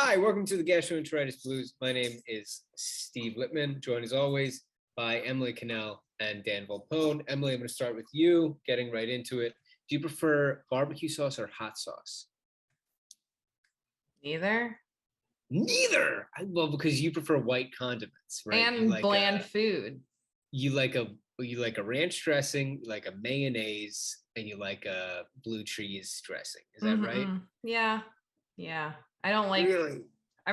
Hi, welcome to the Gastroenteritis Blues. My name is Steve Lippman, joined as always by Emily Cannell and Dan Volpone. Emily, I'm going to start with you, getting right into it. Do you prefer barbecue sauce or hot sauce? Neither. Neither. Well, because you prefer white condiments, right? And like bland food. You like a ranch dressing, you like a mayonnaise, and you like a blue cheese dressing. Is that right? Yeah. I don't like. Really? I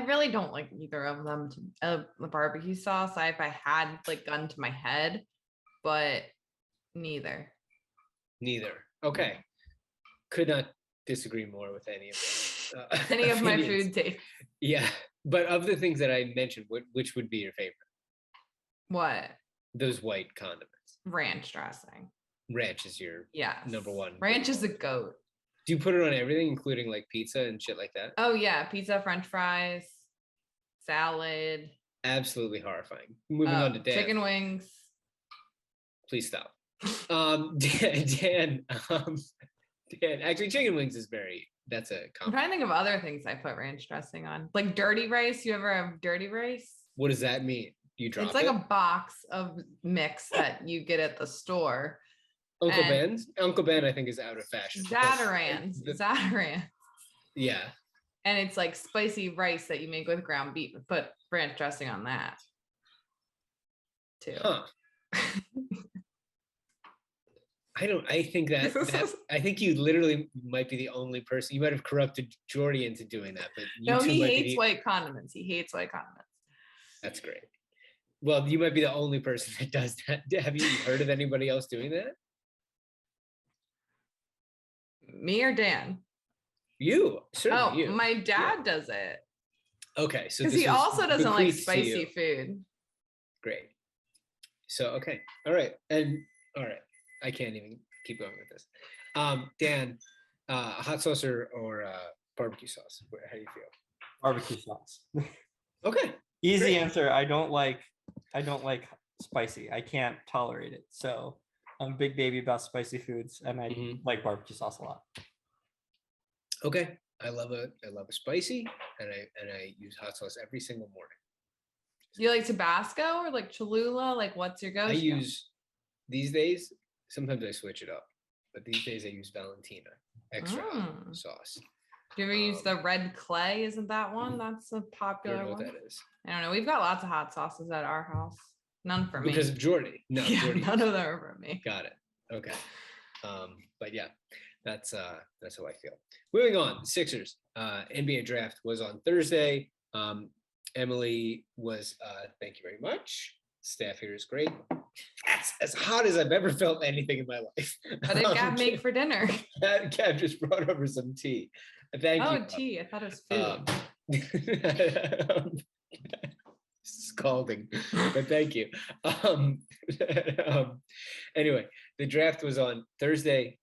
really don't like either of them. The barbecue sauce, if I had like gun to my head, but neither. Neither. Okay. Could not disagree more with any of any of my food taste. Yeah, but of the things that I mentioned, which would be your favorite? What? Those white condiments. Ranch dressing. Ranch is your number one. Ranch is a goat. Do you put it on everything, including like pizza and shit like that? Oh yeah, pizza, French fries, salad. Absolutely horrifying. Moving on to Dan. Chicken wings. Please stop. Dan, actually chicken wings is that's a I'm trying to think of other things I put ranch dressing on. Like dirty rice. You ever have dirty rice? What does that mean? You drop it's like a box of mix that you get at the store. Uncle Ben's? Uncle Ben, I think, is out of fashion. Zatarain's. Yeah. And it's like spicy rice that you make with ground beef. Put ranch dressing on that too. Huh. I think you literally might be the only person. You might have corrupted Jordy into doing that, but no, he hates white condiments. He hates white condiments. That's great. Well, you might be the only person that does that. Have you heard of anybody else doing that? Me or Dan? You. Certainly you. My dad does it. Okay. So because he also doesn't like spicy food. Great. So, okay. All right. I can't even keep going with this. Dan, hot sauce or barbecue sauce? How do you feel? Barbecue sauce. Okay. Easy answer. I don't like spicy. I can't tolerate it. So I'm a big baby about spicy foods, and I like barbecue sauce a lot. Okay. I love a spicy, and I use hot sauce every single morning. Do you like Tabasco or like Cholula? Like, what's your go-to? I use these days. Sometimes I switch it up, but these days I use Valentina extra hot sauce. Do you ever use the red clay? Isn't that one? That's a popular one. I don't know what that is. I don't know. We've got lots of hot sauces at our house. None for me. Because of Jordy. No, yeah, Jordy. None of them are for me. Got it. Okay. But yeah, that's how I feel. Moving on, Sixers. NBA draft was on Thursday. Emily was, thank you very much. Staff here is great. That's as hot as I've ever felt anything in my life. What did Gab make for dinner? Gab just brought over some tea. Thank you. Oh, tea. I thought it was food. Scalding, but thank you. Anyway, the draft was on Thursday.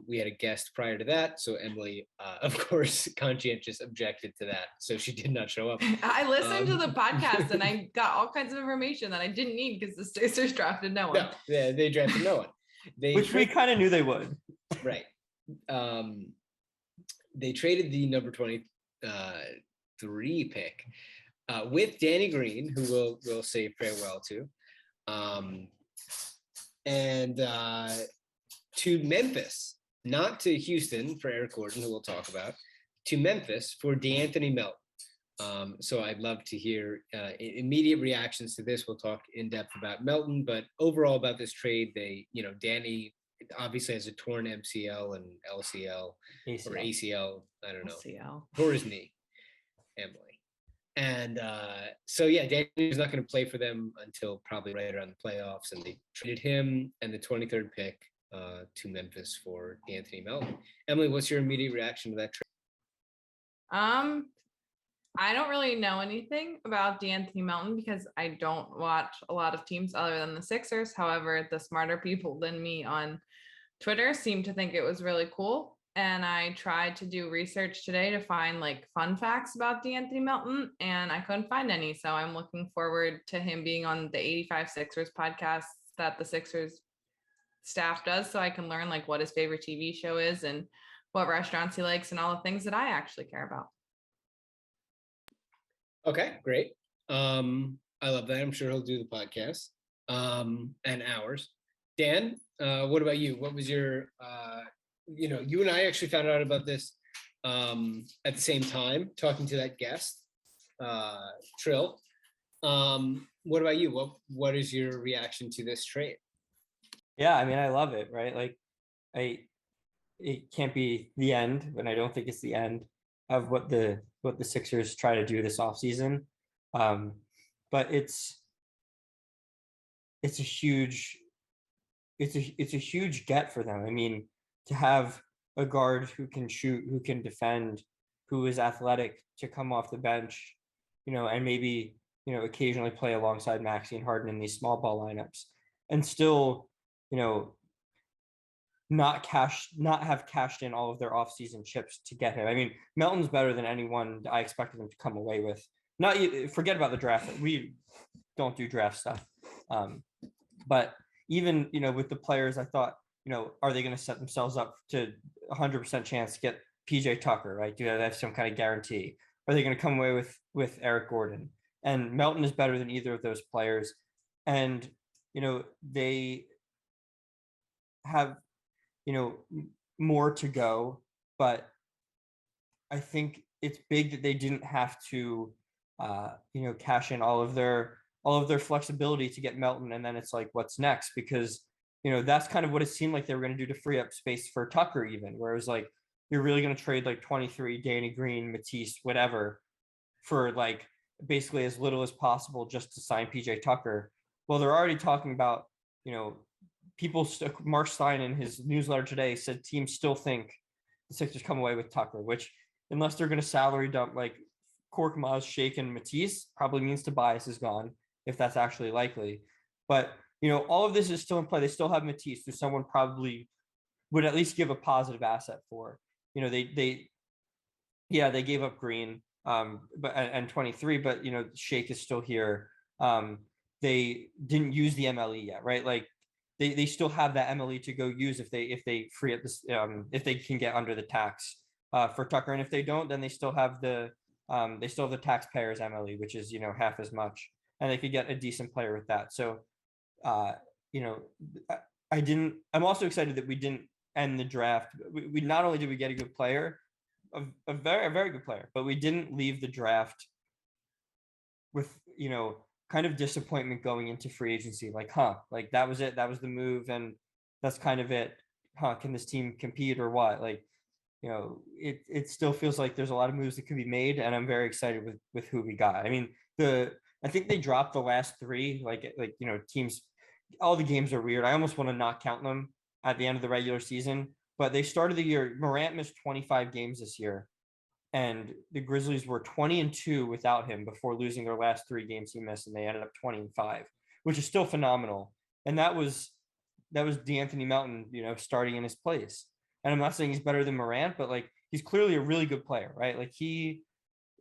We had a guest prior to that, so Emily, of course, conscientious objected to that, so she did not show up. I listened to the podcast and I got all kinds of information that I didn't need because the Sixers drafted no one. No, yeah, they drafted no one. Which we kind of knew they would. Right. They traded the number 23 pick with Danny Green, who we'll say farewell to, and to Memphis, not to Houston for Eric Gordon, who we'll talk about, to Memphis for DeAnthony Melton. So I'd love to hear immediate reactions to this. We'll talk in depth about Melton, but overall about this trade, Danny obviously has a torn MCL and LCL or ACL. I don't know. LCL. Tore his knee, Emily. And so, yeah, Danny's not going to play for them until probably right around the playoffs. And they traded him and the 23rd pick to Memphis for DeAnthony Melton. Emily, what's your immediate reaction to that trade? I don't really know anything about DeAnthony Melton because I don't watch a lot of teams other than the Sixers. However, the smarter people than me on Twitter seem to think it was really cool. And I tried to do research today to find like fun facts about DeAnthony Melton, and I couldn't find any. So I'm looking forward to him being on the 85 Sixers podcast that the Sixers staff does, so I can learn like what his favorite TV show is and what restaurants he likes and all the things that I actually care about. Okay, great. I love that. I'm sure he'll do the podcast and ours. Dan, what about you? What was your, you and I actually found out about this at the same time, talking to that guest, Trill. What about you? What is your reaction to this trade? Yeah, I mean, I love it, right? Like, it can't be the end, and I don't think it's the end of what the Sixers try to do this offseason. But it's a huge it's a huge get for them. I mean, to have a guard who can shoot, who can defend, who is athletic to come off the bench, and maybe, occasionally play alongside Maxey and Harden in these small ball lineups, and still, not have cashed in all of their offseason chips to get him. I mean, Melton's better than anyone I expected them to come away with. Not forget about the draft. We don't do draft stuff. But even, with the players, I thought, are they going to set themselves up to 100% chance to get PJ Tucker, right? Do they have some kind of guarantee? Are they going to come away with Eric Gordon? And Melton is better than either of those players. And, they have, more to go, but I think it's big that they didn't have to, cash in all of their flexibility to get Melton, and then it's like, what's next? Because that's kind of what it seemed like they were going to do to free up space for Tucker, even where it was like, you're really going to trade like 23 Danny Green, Matisse, whatever, for like basically as little as possible just to sign PJ Tucker. Well, they're already talking about, people. Mark Stein in his newsletter today said teams still think the Sixers come away with Tucker, which, unless they're going to salary dump like Korkmaz, Shake, and Matisse, probably means Tobias is gone, if that's actually likely. But, all of this is still in play. They still have Matisse, who someone probably would at least give a positive asset for. They gave up Green, but and 23, but Shake is still here. They didn't use the MLE yet, right? Like, they still have that MLE to go use if they free up this, if they can get under the tax for Tucker, and if they don't, then they still have the taxpayers MLE, which is half as much, and they could get a decent player with that. So, I'm also excited that we didn't end the draft. We not only did we get a good player, a very good player, but we didn't leave the draft with kind of disappointment going into free agency. Like, like that was it. That was the move, and that's kind of it. Can this team compete or what? Like, it still feels like there's a lot of moves that could be made, and I'm very excited with who we got. I mean, I think they dropped the last three, teams. All the games are weird. I almost want to not count them at the end of the regular season, but they started the year. Morant missed 25 games this year, and the Grizzlies were 20-2 without him before losing their last three games he missed, and they ended up 20-5, which is still phenomenal. And that was DeAnthony Melton, starting in his place. And I'm not saying he's better than Morant, but like, he's clearly a really good player, right? Like, he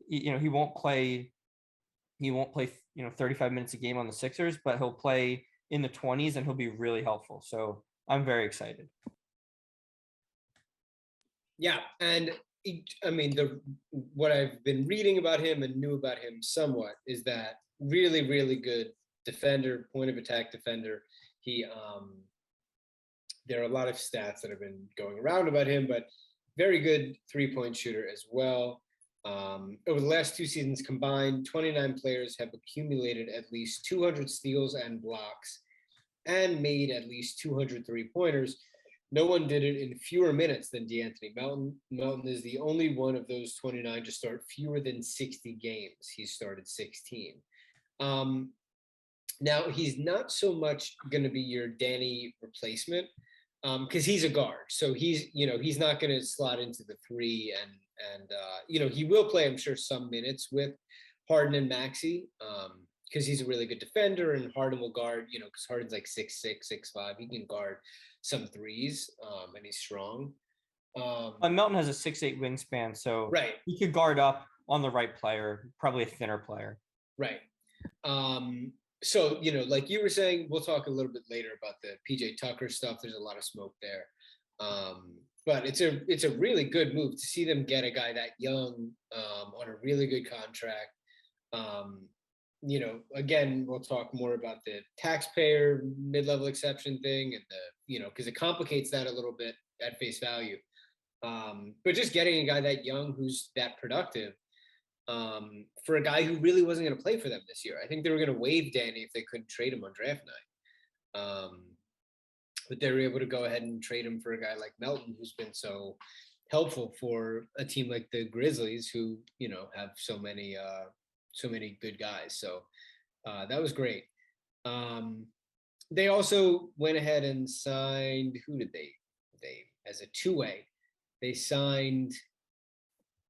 won't play 35 minutes a game on the Sixers, but he'll play in the 20s and he'll be really helpful. So I'm very excited. Yeah, and I mean, what I've been reading about him and knew about him somewhat is that really, really good defender, point of attack defender. There are a lot of stats that have been going around about him, but very good three-point shooter as well. Over the last two seasons combined, 29 players have accumulated at least 200 steals and blocks and made at least 200 three-pointers. No one did it in fewer minutes than DeAnthony Melton. Melton is the only one of those 29 to start fewer than 60 games. He started 16. Now, he's not so much going to be your Danny replacement because he's a guard. So he's not going to slot into the three, and he will play, I'm sure, some minutes with Harden and Maxey because he's a really good defender, and Harden will guard, because Harden's like 6'6", 6'5". He can guard some threes, and he's strong. Melton has a 6'8" wingspan, so right, he could guard up on the right player, probably a thinner player. Right. So, like you were saying, we'll talk a little bit later about the PJ Tucker stuff. There's a lot of smoke there. But it's a really good move to see them get a guy that young on a really good contract. Again, we'll talk more about the taxpayer mid-level exception thing and because it complicates that a little bit at face value. But just getting a guy that young who's that productive for a guy who really wasn't going to play for them this year. I think they were going to waive Danny if they couldn't trade him on draft night. But they were able to go ahead and trade him for a guy like Melton, who's been so helpful for a team like the Grizzlies, who have so many good guys. So that was great. They also went ahead and signed. Who did they as a two-way? They signed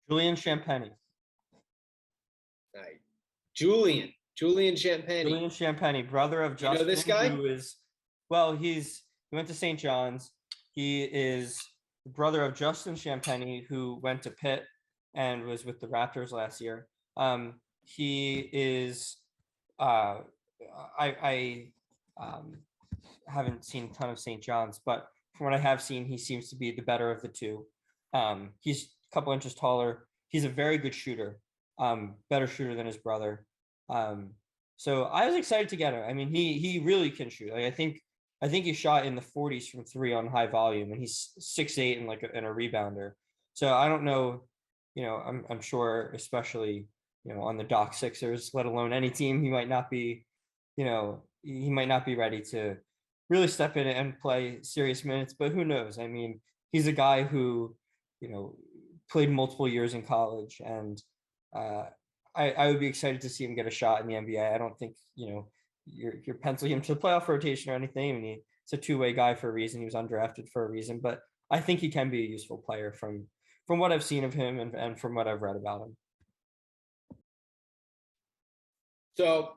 Julian Champagny. Right. Julian Champagny. Julian Champagny, brother of Justin. You know this guy? Who is, he went to St. John's. He is the brother of Justin Champagny, who went to Pitt and was with the Raptors last year. He is, I haven't seen a ton of St. John's, but from what I have seen, he seems to be the better of the two. He's a couple inches taller. He's a very good shooter, better shooter than his brother. So I was excited to get him. I mean, he really can shoot. Like I think he shot in the 40s from three on high volume, and he's 6'8" and a rebounder. So I don't know, I'm sure, especially on the Doc Sixers, let alone any team, he might not be ready to really step in and play serious minutes, but who knows? I mean, he's a guy who, played multiple years in college, and I would be excited to see him get a shot in the NBA. I don't think, you're penciling him to the playoff rotation or anything. I mean, he's a two-way guy for a reason. He was undrafted for a reason, but I think he can be a useful player from what I've seen of him and from what I've read about him. So,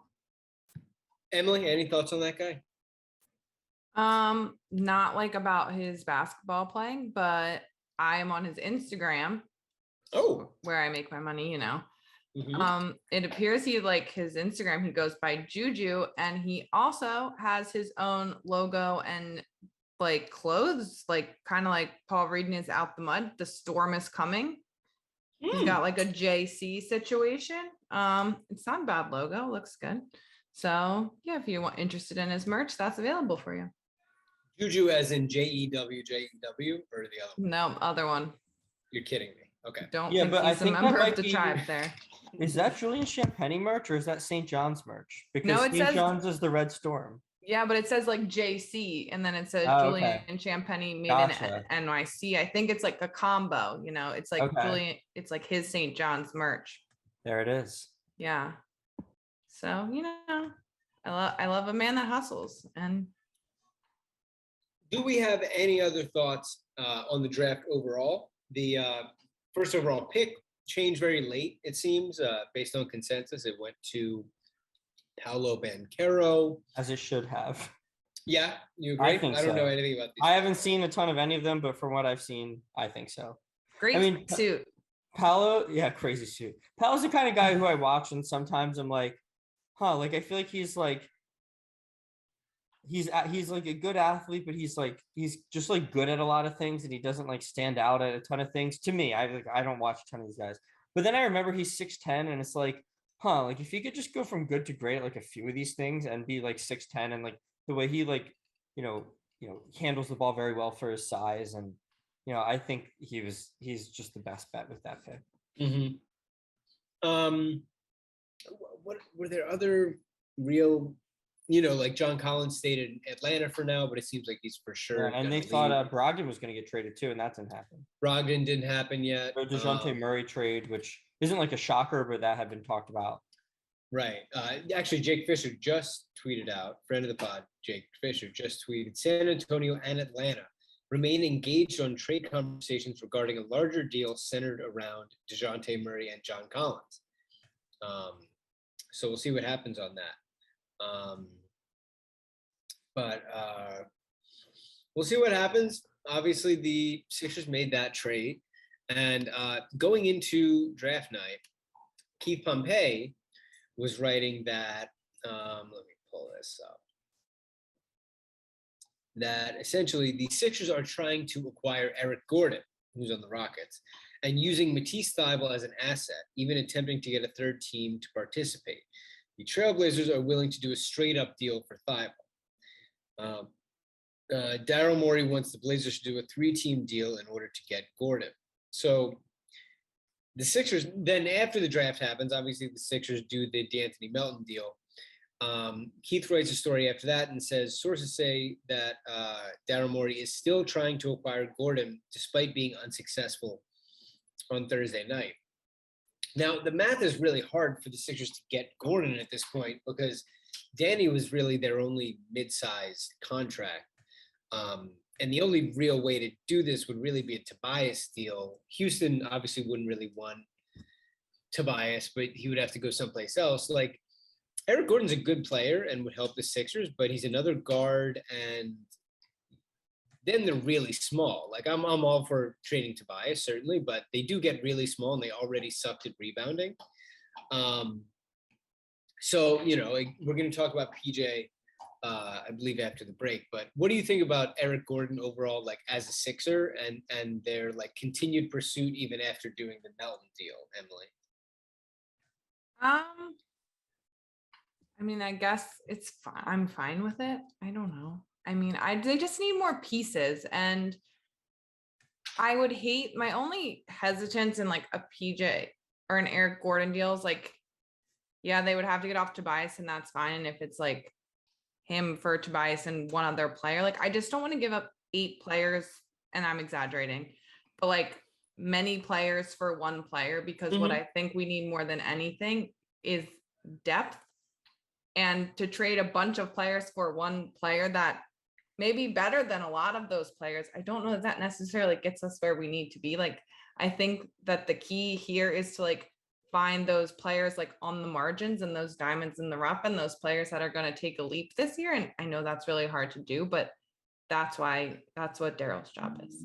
Emily, any thoughts on that guy? Not like about his basketball playing, but I am on his Instagram. Oh, where I make my money, Mm-hmm. It appears his Instagram, he goes by Juju, and he also has his own logo and like clothes, like kind of like Paul Reed is Out the Mud. The storm is coming. He's got like a JC situation. It's not a bad logo, looks good. So yeah, if you're interested in his merch, that's available for you. Juju as in JEW or the other one? No, other one. You're kidding me. Okay. Don't think he's a member of the tribe there. Is that Julian Champagny merch or is that St. John's merch? Because it St. says John's is the Red Storm. Yeah, but it says like JC, and then it says Julian and Champagny made in NYC. I think it's like a combo, it's like Julian, it's like his St. John's merch. There it is. Yeah. So, I love a man that hustles. And do we have any other thoughts on the draft overall? The first overall pick changed very late, it seems, based on consensus. It went to Paolo Banchero. As it should have. Yeah, you agree? I don't know anything about these. I haven't seen a ton of any of them, but from what I've seen, I think so. Great suit. Paolo, crazy suit. Paolo's the kind of guy who I watch, and sometimes I'm like, like I feel like he's like a good athlete, but he's just like good at a lot of things, and he doesn't like stand out at a ton of things. To me, I don't watch a ton of these guys. But then I remember he's 6'10", and it's like, like if he could just go from good to great at like a few of these things and be like 6'10", and like the way he handles the ball very well for his size, and I think he's just the best bet with that pick. Mm-hmm. What were there other real, like John Collins stayed in Atlanta for now, but it seems like he's for sure. And they thought Brogdon was going to get traded too, and that didn't happen. Brogdon didn't happen yet. The DeJounte Murray trade, which isn't like a shocker, but that had been talked about. Right. Actually, Jake Fisher just tweeted out, friend of the pod, Jake Fisher just tweeted, San Antonio and Atlanta remain engaged on trade conversations regarding a larger deal centered around DeJounte Murray and John Collins. So we'll see what happens on that. But we'll see what happens. Obviously, the Sixers made that trade. And going into draft night, Keith Pompey was writing that, let me pull this up, that essentially the Sixers are trying to acquire Eric Gordon, who's on the Rockets, and using Matisse Thybulle as an asset, even attempting to get a third team to participate. The Trailblazers are willing to do a straight-up deal for Thybulle. Daryl Morey wants the Blazers to do a 3-team deal in order to get Gordon. So the Sixers, then after the draft happens, obviously the Sixers do the DeAnthony Melton deal. Keith writes a story after that and says, sources say that Daryl Morey is still trying to acquire Gordon despite being unsuccessful on Thursday night. Now, the math is really hard for the Sixers to get Gordon at this point because Danny was really their only mid-sized contract. And the only real way to do this would really be a Tobias deal. Houston obviously wouldn't really want Tobias, but he would have to go someplace else. Like, Eric Gordon's a good player and would help the Sixers, but he's another guard, and then they're really small. Like, I'm all for trading Tobias, certainly, but they do get really small, and they already sucked at rebounding. So, you know, we're going to talk about PJ, I believe, after the break. But what do you think about Eric Gordon overall, like, as a Sixer and their, like, continued pursuit even after doing the Melton deal, Emily? I mean, I guess it's fine. I'm fine with it. I don't know. I mean, they just need more pieces, and I would hate, my only hesitance in like a PJ or an Eric Gordon deal is like, yeah, they would have to get off Tobias, and that's fine. And if it's like him for Tobias and one other player, like, I just don't want to give up 8 players, and I'm exaggerating, but like many players for one player, because what I think we need more than anything is depth. And to trade a bunch of players for one player that may be better than a lot of those players, I don't know if that necessarily gets us where we need to be. Like, I think that the key here is to like find those players like on the margins and those diamonds in the rough and those players that are going to take a leap this year. And I know that's really hard to do, but that's what Daryl's job is.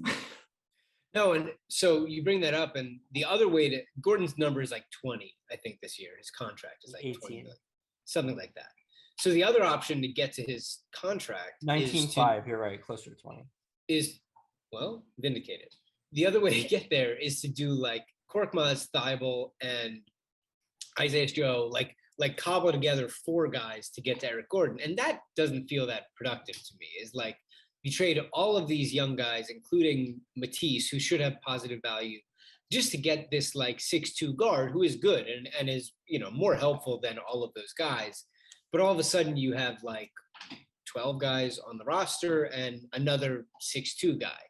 No, and so you bring that up, and the other way to Gordon's number is like 20, I think, this year. His contract is like 18. 20 million, something like that. So the other option to get to his contract 19.5, you're right, closer to 20. Is, well, vindicated. The other way to get there is to do like Korkmaz, Thybulle, and Isaiah Joe, like cobble together 4 guys to get to Eric Gordon. And that doesn't feel that productive to me. It's like you trade all of these young guys, including Matisse, who should have positive value, just to get this like 6'2" guard who is good and is, you know, more helpful than all of those guys. But all of a sudden you have like 12 guys on the roster and another 6'2" guy.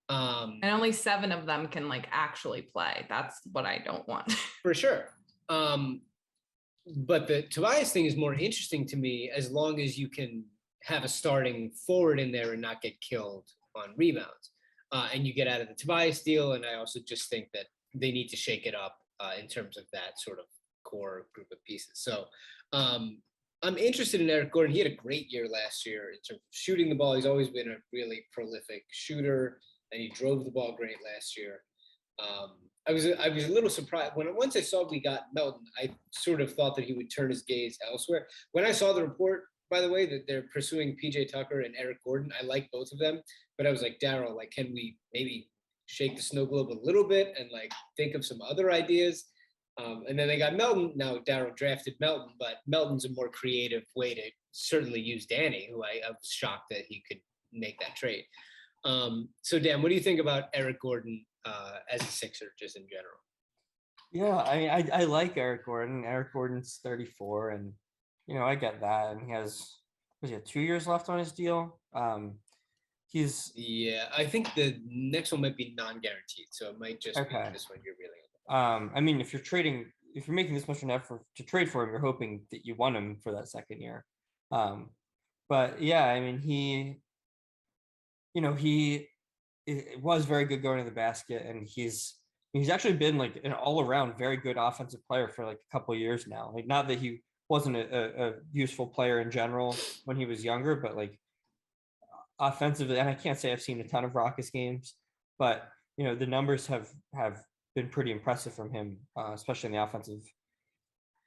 And only 7 of them can like actually play. That's what I don't want. For sure. But the Tobias thing is more interesting to me as long as you can have a starting forward in there and not get killed on rebounds. And you get out of the Tobias deal. And I also just think that they need to shake it up in terms of that sort of core group of pieces. So I'm interested in Eric Gordon. He had a great year last year in terms of shooting the ball. He's always been a really prolific shooter, and he drove the ball great last year. I was a little surprised once I saw we got Melton. I sort of thought that he would turn his gaze elsewhere. When I saw the report, by the way, that they're pursuing PJ Tucker and Eric Gordon, I like both of them, but I was like, Daryl, like, can we maybe shake the snow globe a little bit and like think of some other ideas? And then they got Melton. Now Daryl drafted Melton, but Melton's a more creative way to certainly use Danny, who I was shocked that he could make that trade. So Dan, what do you think about Eric Gordon as a Sixer, just in general? Yeah, I like Eric Gordon. Eric Gordon's 34, and you know, I get that. And he has 2 years left on his deal. Yeah, I think the next one might be non-guaranteed, so it might just be this one you're really. I mean, if you're making this much an effort to trade for him, you're hoping that you want him for that second year. But yeah, I mean, he was very good going to the basket, and he's actually been like an all-around very good offensive player for like a couple of years now. Like, not that he wasn't a useful player in general when he was younger, but like offensively, and I can't say I've seen a ton of Rockets games, but you know, the numbers have been pretty impressive from him, especially in the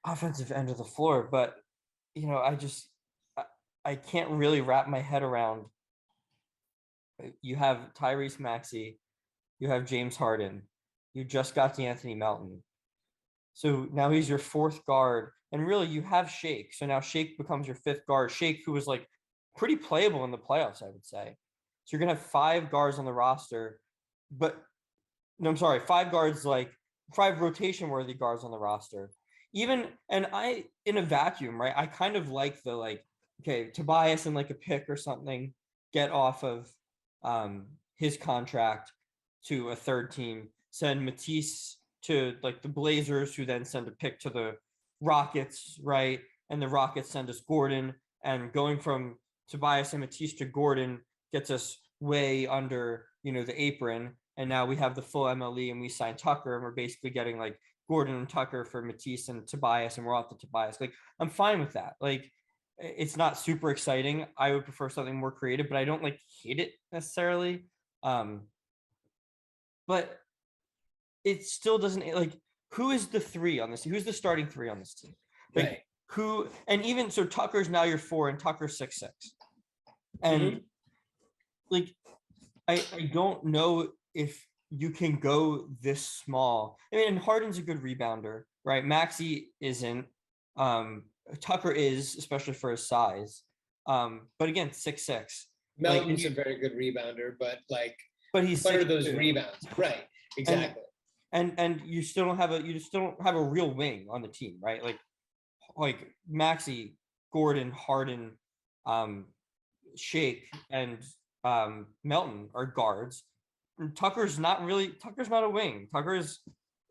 offensive end of the floor. But you know, I can't really wrap my head around. You have Tyrese Maxey, you have James Harden, You just got DeAnthony Melton. So now he's your fourth guard. And really, you have Shake. So now Shake becomes your fifth guard. Shake, who was like pretty playable in the playoffs, I would say. So you're going to have 5 guards on the roster. But no, I'm sorry, 5 guards, like 5 rotation worthy guards on the roster. Even, and I, in a vacuum, right? I kind of like the, like, okay, Tobias and like a pick or something, get off of his contract to a third team, send Matisse to like the Blazers, who then send a pick to the Rockets, right? And the Rockets send us Gordon, and going from Tobias and Matisse to Gordon gets us way under, the apron. And now we have the full MLE, and we sign Tucker, and we're basically getting like Gordon and Tucker for Matisse and Tobias, and we're off to Tobias. Like, I'm fine with that. Like, it's not super exciting. I would prefer something more creative, but I don't like hate it necessarily. But it still doesn't, like, who is the 3 on this? Who's the starting 3 on this team? Like, Right. Who, and even so, Tucker's now your 4, and Tucker's 6'6". And like, I don't know if you can go this small. I mean, and Harden's a good rebounder, right? Maxey isn't. Tucker is, especially for his size. But again, 6'6". Melton's a very good rebounder, but like, but he's what are those 6'2". rebounds? Right. Exactly. And you still don't have a real wing on the team, right? Like Maxey, Gordon, Harden, Shake, and Melton are guards. And Tucker's not a wing.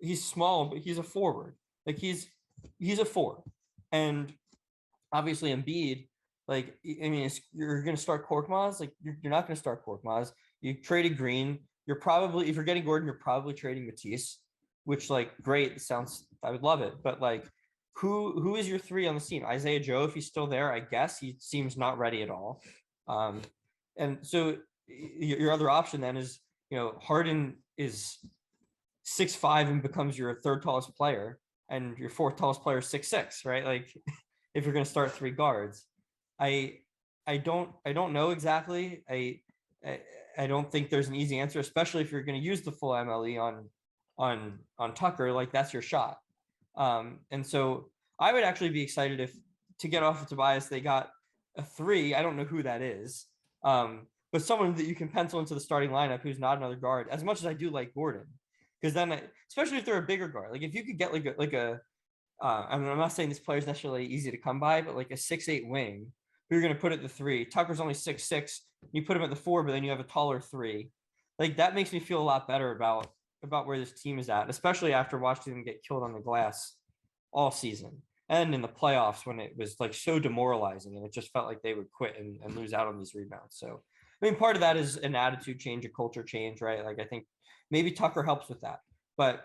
He's small, but he's a forward. Like, he's a 4. And obviously Embiid, like, I mean, you're going to start Korkmaz. Like, you're not going to start Korkmaz. You traded Green. You're probably, if you're getting Gordon, you're probably trading Matisse, which, like, great. I would love it. But like, who is your 3 on the team? Isaiah Joe, if he's still there, I guess. He seems not ready at all. And so your other option then is, Harden is 6'5" and becomes your 3rd tallest player, and your 4th tallest player is 6'6", right? Like, if you're going to start 3 guards, I don't know exactly. I don't think there's an easy answer, especially if you're going to use the full MLE on Tucker. Like, that's your shot. And so I would actually be excited if, to get off of Tobias, they got a 3. I don't know who that is, but someone that you can pencil into the starting lineup who's not another guard. As much as I do like Gordon, because then, especially if they're a bigger guard, like if you could get I mean, I'm not saying this player is necessarily easy to come by, but like a 6'8" wing, who you're going to put at the 3. Tucker's only 6'6". You put him at the 4, but then you have a taller 3. Like, that makes me feel a lot better about where this team is at, especially after watching them get killed on the glass all season and in the playoffs, when it was like so demoralizing and it just felt like they would quit and lose out on these rebounds. So, I mean, part of that is an attitude change, a culture change, right? Like, I think maybe Tucker helps with that, but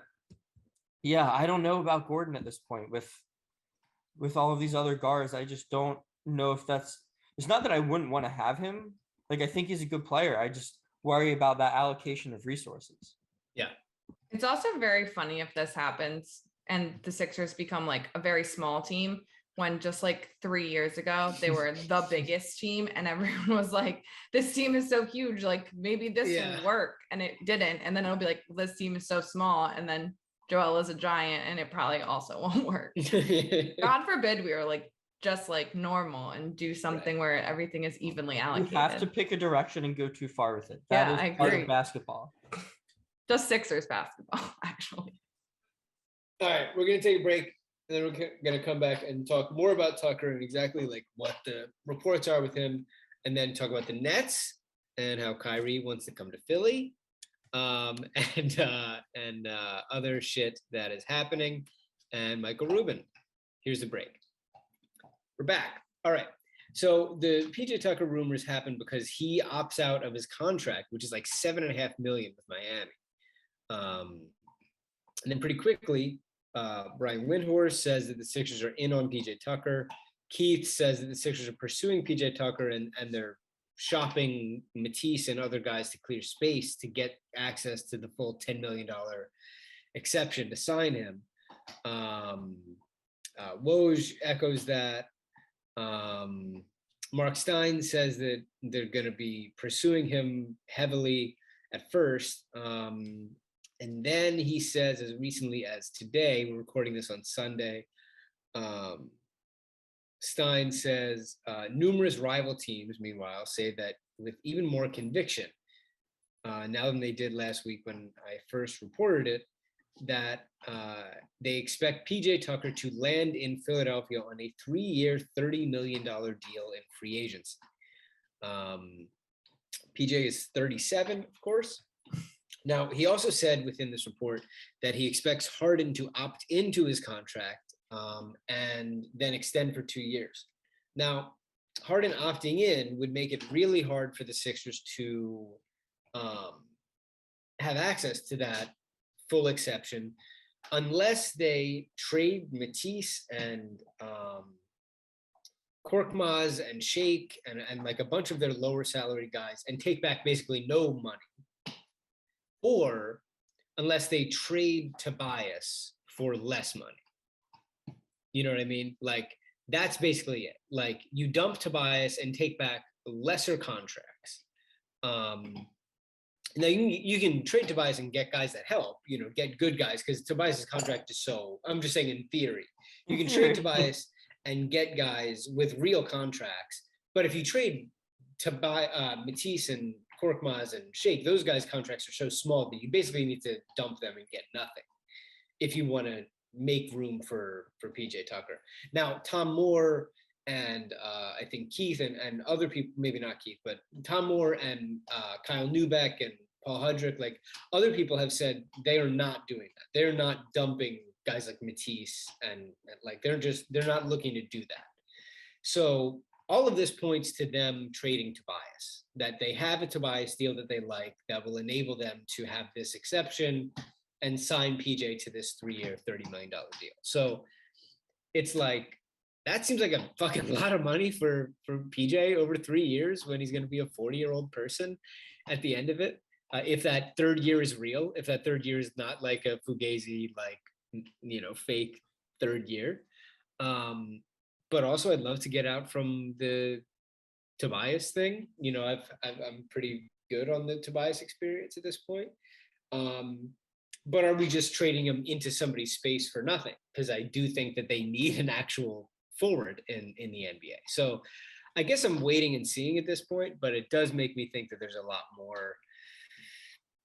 yeah, I don't know about Gordon at this point with all of these other guards. I just don't know if it's not that I wouldn't want to have him. Like, I think he's a good player. I just worry about that allocation of resources. Yeah. It's also very funny if this happens and the Sixers become like a very small team, when just like 3 years ago, they were the biggest team and everyone was like, this team is so huge. Like, maybe this will work, and it didn't. And then it'll be like, this team is so small. And then Joel is a giant and it probably also won't work. God forbid we were like, just like normal and do something where everything is evenly allocated. You have to pick a direction and go too far with it. Yeah, I agree. Part of basketball. Just Sixers basketball, actually. All right, we're going to take a break, and then we're going to come back and talk more about Tucker and exactly like what the reports are with him, and then talk about the Nets and how Kyrie wants to come to Philly, and other shit that is happening, and Michael Rubin. Here's the break. We're back. All right. So the PJ Tucker rumors happened because he opts out of his contract, which is like $7.5 million with Miami. And then pretty quickly, Brian Windhorst says that the Sixers are in on PJ Tucker. Keith says that the Sixers are pursuing PJ Tucker and they're shopping Matisse and other guys to clear space to get access to the full $10 million exception to sign him. Woj echoes that. Mark Stein says that they're going to be pursuing him heavily at first. And then he says, as recently as today, we're recording this on Sunday, Stein says, numerous rival teams, meanwhile, say that with even more conviction, now than they did last week when I first reported it, that they expect PJ Tucker to land in Philadelphia on a 3-year, $30 million deal in free agency. PJ is 37, of course. Now, he also said within this report that he expects Harden to opt into his contract and then extend for 2 years. Now, Harden opting in would make it really hard for the Sixers to have access to that full exception unless they trade Matisse and Korkmaz and Shake and like a bunch of their lower salary guys and take back basically no money, or unless they trade Tobias for less money. You know what I mean? Like, that's basically it. Like, you dump Tobias and take back lesser contracts. Now you can trade Tobias and get guys that help, you know, get good guys, because Tobias's contract is so, I'm just saying in theory, you can trade Tobias and get guys with real contracts. But if you trade Matisse and Korkmaz and Shake, those guys' contracts are so small that you basically need to dump them and get nothing if you want to make room for PJ Tucker. Now, Tom Moore and I think Keith and other people, maybe not Keith, but Tom Moore and Kyle Neubeck and Paul Hudrick, like other people have said they are not doing that. They're not dumping guys like Matisse and like they're not looking to do that. So all of this points to them trading Tobias, that they have a Tobias deal that they like that will enable them to have this exception and sign PJ to this 3-year, $30 million deal. So it's like, that seems like a fucking lot of money for PJ over 3 years when he's going to be a 40-year-old person at the end of it. If that third year is real, if that third year is not like a Fugazi, like, you know, fake third year. But also I'd love to get out from the Tobias thing. You know, I'm pretty good on the Tobias experience at this point. But are we just trading him into somebody's space for nothing? Because I do think that they need an actual forward in the NBA. So I guess I'm waiting and seeing at this point, but it does make me think that there's a lot more,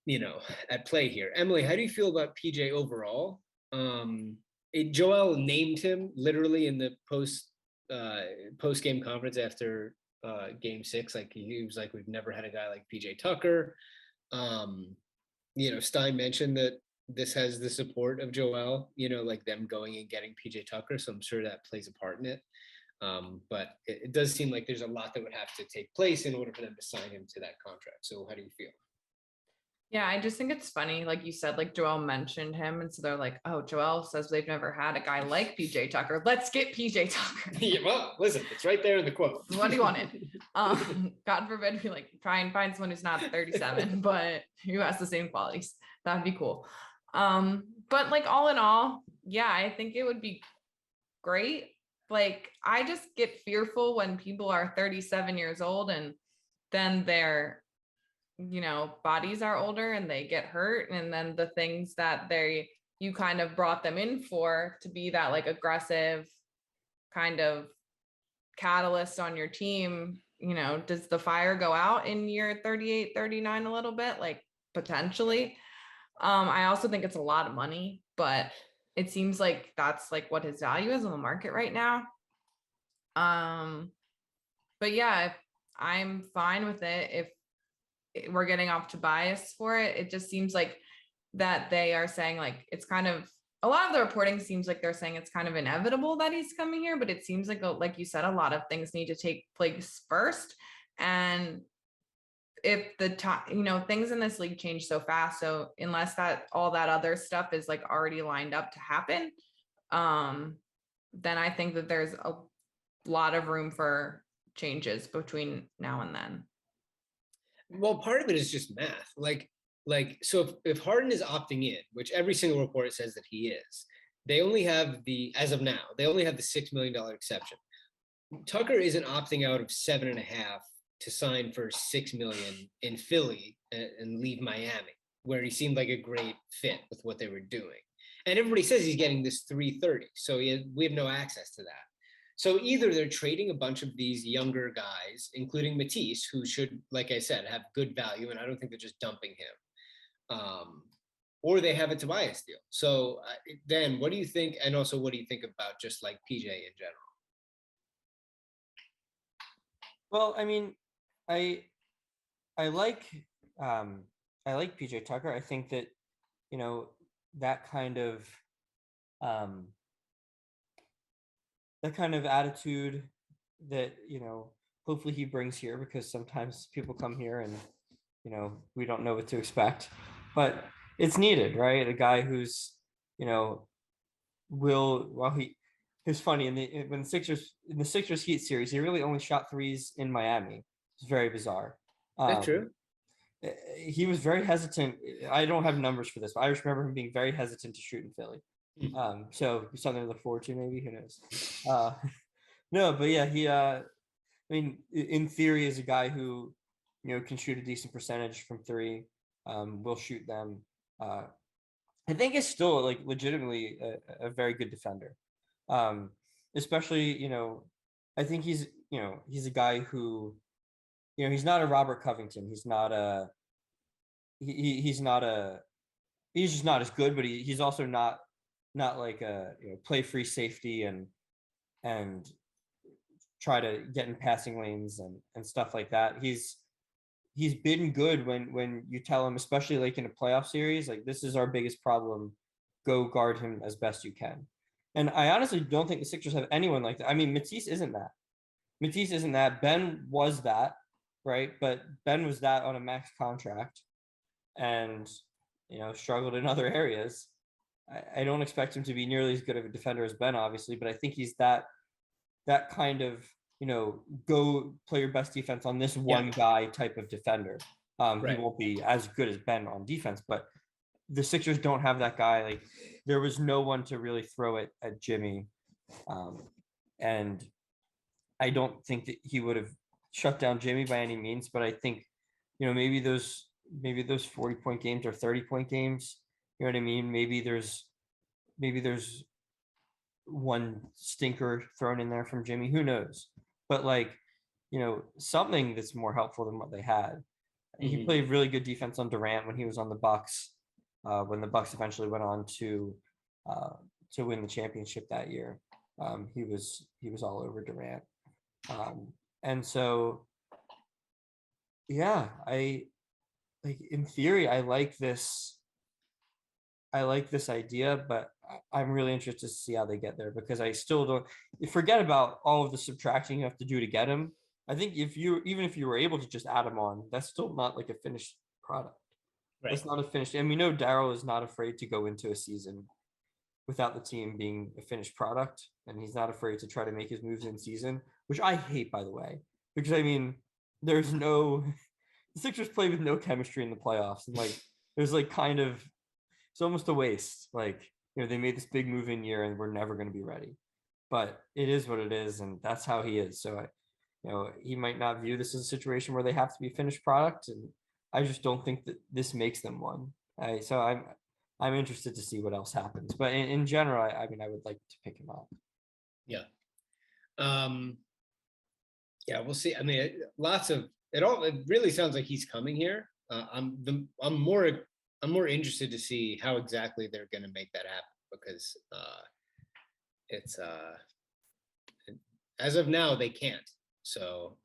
you know, at play here. Emily, how do you feel about PJ overall? Joel named him literally in the post game conference after game 6. Like he was like, we've never had a guy like PJ Tucker. You know, Stein mentioned that this has the support of Joel, you know, like them going and getting PJ Tucker. So I'm sure that plays a part in it. But it does seem like there's a lot that would have to take place in order for them to sign him to that contract. So how do you feel? Yeah, I just think it's funny. Like you said, like Joel mentioned him. And so they're like, oh, Joel says they've never had a guy like PJ Tucker. Let's get PJ Tucker. Yeah, well, listen, it's right there in the quote. What he wanted. God forbid we like try and find someone who's not 37, but who has the same qualities. That'd be cool. But like all in all, yeah, I think it would be great. Like, I just get fearful when people are 37 years old and then their, you know, bodies are older and they get hurt. And then the things that you kind of brought them in for to be that like aggressive kind of catalyst on your team, you know, does the fire go out in year 38, 39 a little bit? Like potentially. I also think it's a lot of money, but it seems like that's like what his value is on the market right now. But yeah, I'm fine with it. If we're getting off Tobias for it, it just seems like that they are saying like, it's kind of, a lot of the reporting seems like they're saying it's kind of inevitable that he's coming here, but it seems like you said, a lot of things need to take place first. And if the time, you know, things in this league change so fast. So unless that all that other stuff is like already lined up to happen, then I think that there's a lot of room for changes between now and then. Well, part of it is just math. Like, so if Harden is opting in, which every single report says that he is, they only have as of now, they only have the $6 million exception. Tucker isn't opting out of 7.5 to sign for $6 million in Philly and leave Miami. where he seemed like a great fit with what they were doing. And everybody says he's getting this 330, so we have no access to that. So either they're trading a bunch of these younger guys, including Matisse, who should, like I said, have good value, and I don't think they're just dumping him, or they have a Tobias deal. So Dan, what do you think? And also, what do you think about just like PJ in general? Well, I mean, I like PJ Tucker. I think that, you know, that kind of attitude that, you know, hopefully he brings here, because sometimes people come here and, you know, we don't know what to expect, but it's needed, right? A guy who's, you know, it's funny in the Sixers Heat series, he really only shot threes in Miami. It's very bizarre. That's true. He was very hesitant. I don't have numbers for this, but I just remember him being very hesitant to shoot in Philly. So something to look forward to, maybe, who knows? No, but yeah, he I mean, in theory, is a guy who, you know, can shoot a decent percentage from three, will shoot them. I think is still like legitimately a very good defender. Especially, you know, I think he's a guy who, you know, he's not a Robert Covington. He's just not as good, but he's also not like a, you know, play free safety and try to get in passing lanes and stuff like that. He's been good when you tell him, especially like in a playoff series, like, this is our biggest problem, go guard him as best you can. And I honestly don't think the Sixers have anyone like that. I mean, Matisse isn't that. Ben was that, right? But Ben was that on a max contract and, you know, struggled in other areas. I don't expect him to be nearly as good of a defender as Ben, obviously, but I think he's that kind of, you know, go play your best defense on this one guy type of defender. Right. He won't be as good as Ben on defense, but the Sixers don't have that guy. Like, there was no one to really throw it at Jimmy. And I don't think that he would have shut down Jimmy by any means, but I think, you know, maybe those 40-point games or 30-point games, you know what I mean? Maybe there's one stinker thrown in there from Jimmy, who knows? But, like, you know, something that's more helpful than what they had. He played really good defense on Durant when he was on the Bucks, when the Bucks eventually went on to win the championship that year. He was all over Durant. And so, yeah, in theory, I like this idea, but I'm really interested to see how they get there, because I still don't forget about all of the subtracting you have to do to get him. I think even if you were able to just add him on, that's still not like a finished product. Right. It's not a finished. And we know Daryl is not afraid to go into a season without the team being a finished product, and he's not afraid to try to make his moves in season, which I hate, by the way, because I mean, the Sixers play with no chemistry in the playoffs, and like there's like kind of, it's almost a waste. Like, you know, they made this big move in year and we're never going to be ready, but it is what it is, and that's how he is. So you know, he might not view this as a situation where they have to be a finished product, and I just don't think that this makes them one. So I'm interested to see what else happens. But in general, I mean, I would like to pick him up. Yeah. Yeah, we'll see. I mean, it really sounds like he's coming here. I'm more interested to see how exactly they're going to make that happen, because it's as of now they can't. So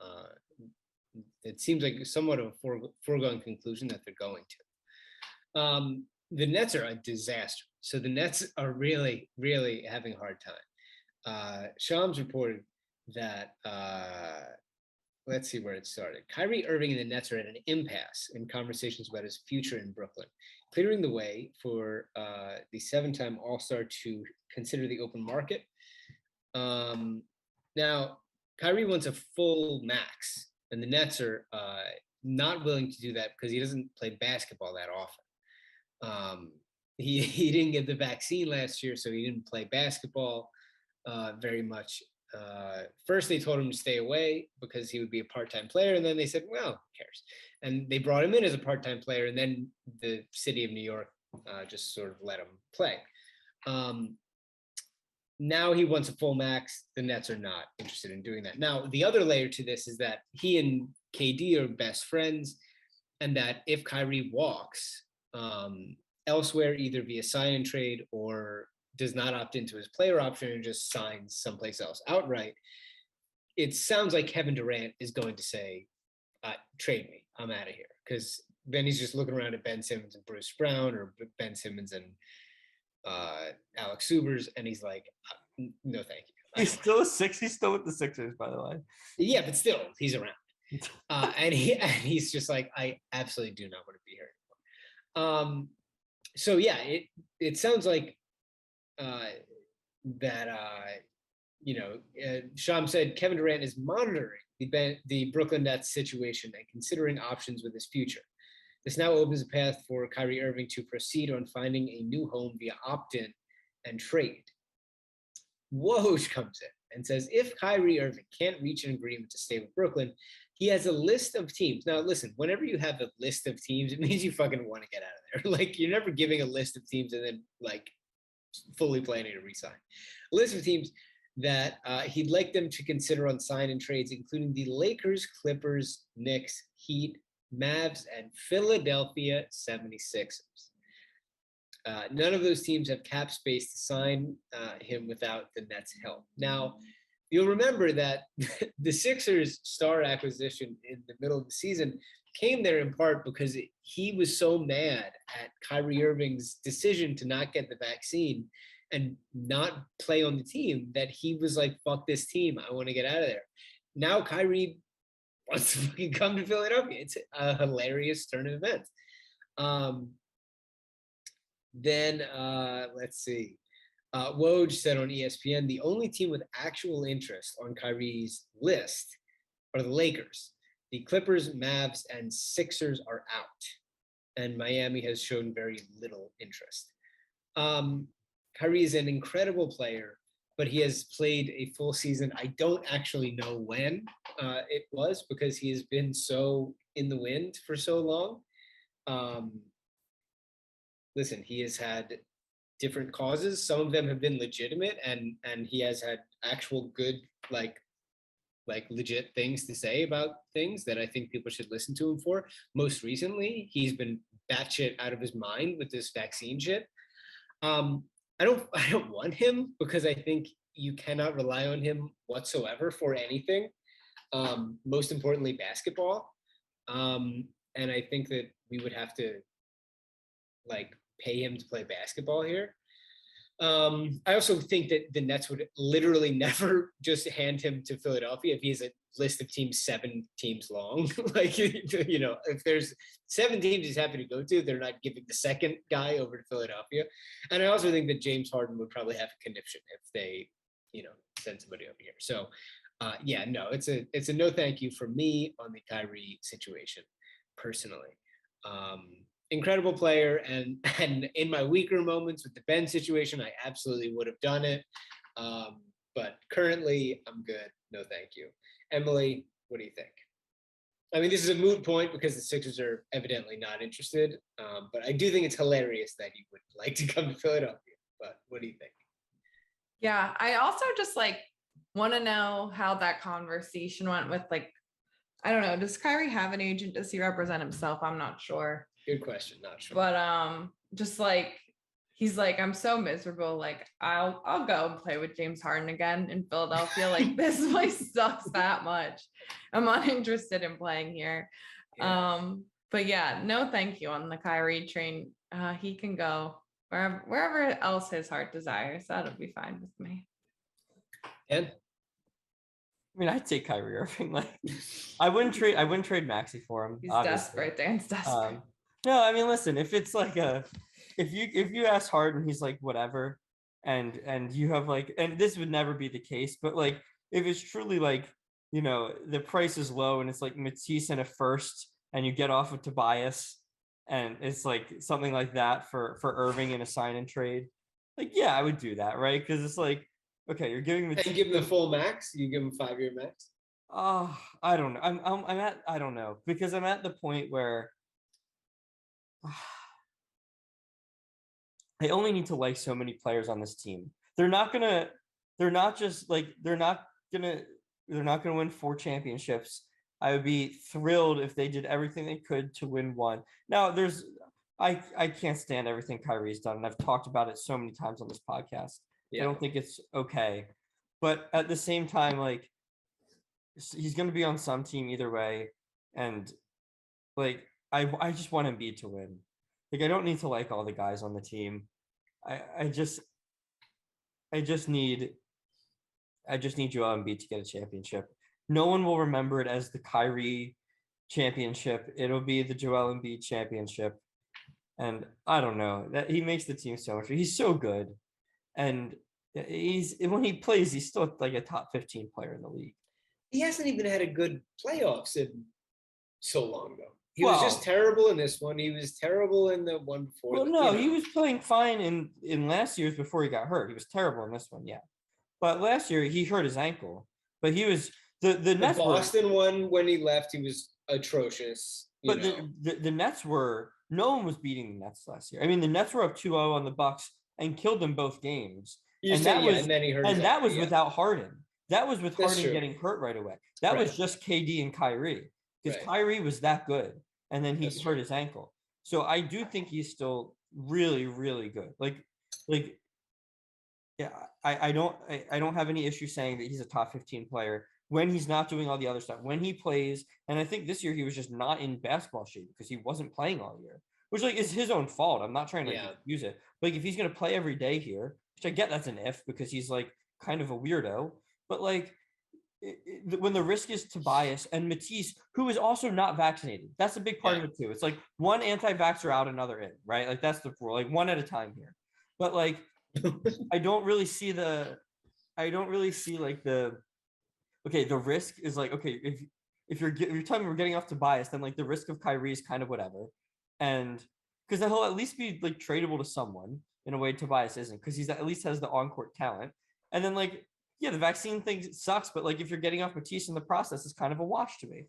it seems like somewhat of a foregone conclusion that they're going to. The Nets are a disaster. So the Nets are really, really having a hard time. Shams reported that, let's see where it started. Kyrie Irving and the Nets are at an impasse in conversations about his future in Brooklyn, clearing the way for the 7-time All-Star to consider the open market. Now, Kyrie wants a full max, and the Nets are not willing to do that because he doesn't play basketball that often. He didn't get the vaccine last year, so he didn't play basketball very much. first they told him to stay away because he would be a part-time player, and then they said, well, who cares? And they brought him in as a part-time player, and then the city of New York just sort of let him play. Now he wants a full max. The Nets are not interested in doing that. Now, the other layer to this is that he and KD are best friends, and that if Kyrie walks elsewhere, either via sign and trade or does not opt into his player option and just signs someplace else outright, it sounds like Kevin Durant is going to say, trade me, I'm out of here. Because then he's just looking around at Ben Simmons and Bruce Brown, or Ben Simmons and Alex Subers, and he's like, no, thank you. He's still he's still with the Sixers, by the way. Yeah, but still, he's around. And he's just like, I absolutely do not want to be here anymore. So yeah, it sounds like Sham said Kevin Durant is monitoring the Brooklyn Nets situation and considering options with his future. This now opens a path for Kyrie Irving to proceed on finding a new home via opt-in and trade. Woj comes in and says, if Kyrie Irving can't reach an agreement to stay with Brooklyn, he has a list of teams. Now, listen, whenever you have a list of teams, it means you fucking want to get out of there. Like, you're never giving a list of teams and then, like, fully planning to resign. A list of teams that he'd like them to consider on sign and trades, including the Lakers, Clippers, Knicks, Heat, Mavs, and Philadelphia 76ers. None of those teams have cap space to sign him without the Nets' help. Now, you'll remember that the Sixers' star acquisition in the middle of the season came there in part because he was so mad at Kyrie Irving's decision to not get the vaccine and not play on the team that he was like, fuck this team, I want to get out of there. Now Kyrie wants to fucking come to Philadelphia. It's a hilarious turn of events. Then let's see. Woj said on ESPN, the only team with actual interest on Kyrie's list are the Lakers. The Clippers, Mavs, and Sixers are out. And Miami has shown very little interest. Kyrie is an incredible player, but he has played a full season. I don't actually know when it was because he has been so in the wind for so long. Listen, he has had different causes. Some of them have been legitimate, and he has had actual good, like legit things to say about things that I think people should listen to him for. Most recently, he's been batshit out of his mind with this vaccine shit. I don't want him because I think you cannot rely on him whatsoever for anything. Most importantly, basketball. And I think that we would have to like pay him to play basketball here. I also think that the Nets would literally never just hand him to Philadelphia if he has a list of teams 7 teams long. Like, you know, if there's 7 teams he's happy to go to, they're not giving the second guy over to Philadelphia. And I also think that James Harden would probably have a conniption if they, you know, send somebody over here. So yeah, no, it's a no thank you for me on the Kyrie situation personally. Incredible player, and in my weaker moments with the Ben situation, I absolutely would have done it. But currently, I'm good. No, thank you. Emily, what do you think? I mean, this is a moot point because the Sixers are evidently not interested. But I do think it's hilarious that he would like to come to Philadelphia. But what do you think? Yeah, I also just like want to know how that conversation went with, like, I don't know, does Kyrie have an agent? Does he represent himself? I'm not sure. Good question. Not sure. But just like he's like, I'm so miserable. Like I'll go and play with James Harden again in Philadelphia. Like this place sucks that much. I'm uninterested in playing here. Yeah. But yeah, no thank you on the Kyrie train. He can go wherever else his heart desires. That'll be fine with me. And I mean, I'd take Kyrie Irving. Like, I wouldn't trade Maxey for him. He's desperate. Dan's desperate. No, I mean, listen, if it's like if you ask Harden, he's like whatever, and you have like, and this would never be the case, but like if it's truly like, you know, the price is low and it's like Matisse and a first, and you get off of Tobias, and it's like something like that for Irving in a sign and trade, like yeah, I would do that, right? Because it's like okay, you're giving And give him the full max. You give him 5-year max. I don't know. I'm at I don't know because I'm at the point where I only need to like so many players on this team. They're not gonna. They're not just like they're not gonna. They're not gonna win 4 championships. I would be thrilled if they did everything they could to win one. Now, I can't stand everything Kyrie's done, and I've talked about it so many times on this podcast. I don't think it's okay, but at the same time, like he's gonna be on some team either way, and like I just want Embiid to win. Like I don't need to like all the guys on the team. I just need Joel Embiid to get a championship. No one will remember it as the Kyrie championship. It'll be the Joel Embiid championship. And I don't know that he makes the team so much. He's so good, and when he plays, he's still like a top 15 player in the league. He hasn't even had a good playoffs in so long though. He was just terrible in this one. He was terrible in the one before. Well, no, he was playing fine in last year's before he got hurt. He was terrible in this one, yeah. But last year he hurt his ankle. But he was the Nets. Boston one when he left, he was atrocious. But the Nets were no one was beating the Nets last year. I mean, the Nets were up 2-0 on the Bucks and killed them both games. And then he hurt. And that was without Harden. That was with Harden getting hurt right away. That was just KD and Kyrie because Kyrie was that good. And then he hurt his ankle. So I do think he's still really, really good. Yeah, I don't have any issue saying that he's a top 15 player when he's not doing all the other stuff. When he plays, and I think this year he was just not in basketball shape because he wasn't playing all year, which like is his own fault. I'm not trying to use it. But like if he's gonna play every day here, which I get that's an if because he's like kind of a weirdo, but like when the risk is Tobias and Matisse, who is also not vaccinated. That's a big part of it too. It's like one anti-vaxxer out, another in, right? Like that's the rule, like one at a time here. But like, I don't really see like the risk is like, okay, if you're telling me we're getting off Tobias, then like the risk of Kyrie is kind of whatever. And because then he'll at least be like tradable to someone in a way Tobias isn't, because he's at least has the on-court talent. And then like, yeah, the vaccine thing sucks, but like if you're getting off Matisse in the process, it's kind of a wash to me.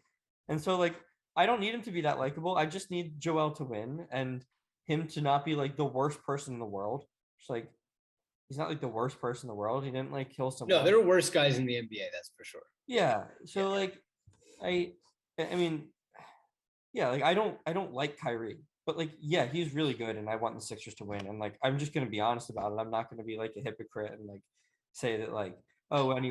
And so like I don't need him to be that likable. I just need Joel to win and him to not be like the worst person in the world. It's like he's not like the worst person in the world. He didn't like kill someone. No, there are worse guys in the NBA, that's for sure. Yeah. So like I mean, yeah, like I don't like Kyrie, but like yeah, he's really good and I want the Sixers to win. And like I'm just gonna be honest about it. I'm not gonna be like a hypocrite and like say that like, oh, and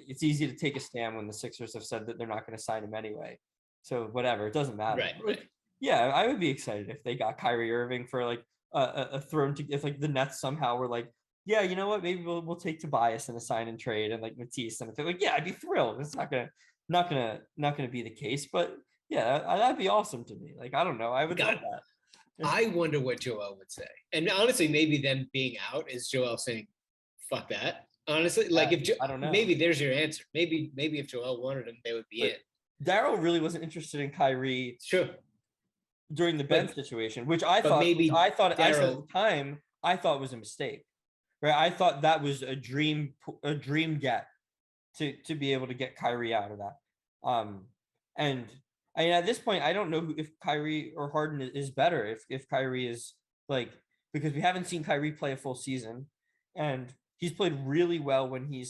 it's easy to take a stand when the Sixers have said that they're not going to sign him anyway. So whatever, it doesn't matter. Right. Yeah, I would be excited if they got Kyrie Irving for like a thrown to if like the Nets somehow were like, yeah, you know what, maybe we'll take Tobias in a sign and trade and like Matisse and they're like, yeah, I'd be thrilled. It's not gonna be the case, but yeah, that'd be awesome to me. Like I don't know, I would love that. I wonder what Joel would say, and honestly, maybe them being out is Joel saying, "Fuck that." Honestly, like if I don't know, maybe there's your answer. Maybe if Joel wanted him, they would be in. Daryl really wasn't interested in Kyrie. Sure. During the Ben situation, which I thought at the time I thought was a mistake, right? I thought that was a dream get to be able to get Kyrie out of that. And I mean, at this point, I don't know if Kyrie or Harden is better. If Kyrie is like, because we haven't seen Kyrie play a full season, and he's played really well when he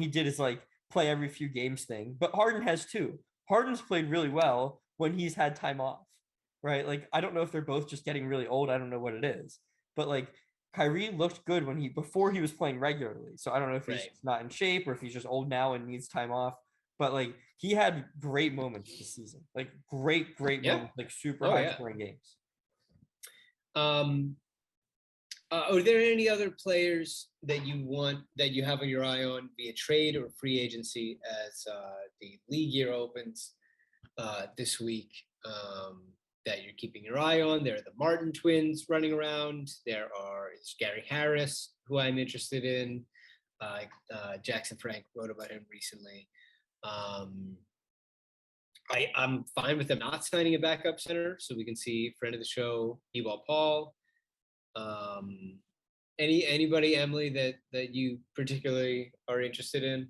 did his like play every few games thing. But Harden has too. Harden's played really well when he's had time off, right? Like I don't know if they're both just getting really old. I don't know what it is, but like Kyrie looked good before he was playing regularly. So I don't know if he's not in shape or if he's just old now and needs time off. But like he had great moments this season, like great moments, like super high scoring games. Are there any other players that you have on your eye on via trade or free agency as the league year opens this week that you're keeping your eye on? There are the Martin twins running around. It's Gary Harris, who I'm interested in. Jackson Frank wrote about him recently. I'm fine with them not signing a backup center, so we can see friend of the show, Ewell Paul. Anybody, Emily, that you particularly are interested in?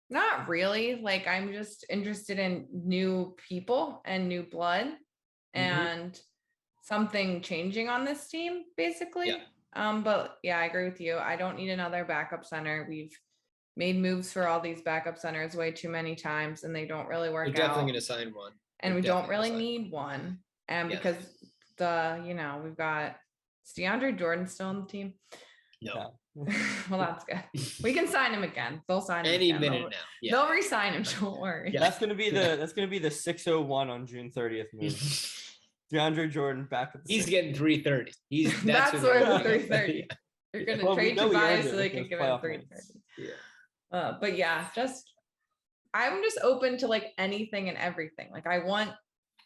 Not really. Like I'm just interested in new people and new blood and something changing on this team, basically. Yeah. But yeah, I agree with you. I don't need another backup center. We've made moves for all these backup centers way too many times and they don't really We're work definitely out. going to sign one. And We're we don't definitely really gonna sign need one. And Yeah. because we've got is DeAndre Jordan still on the team? No. Well, that's good. We can sign him again. They'll sign him Any again. minute now. Yeah. They'll re-sign him. Don't worry. Yeah. That's gonna be the 601 on June 30th move. DeAndre Jordan back at the He's six. getting 330. That's what where they're the doing. 330. You're gonna Well, we trade know he earned Tobias it so they with can those give him playoff 330. wins. Yeah. But yeah, I'm just open to like anything and everything. Like I want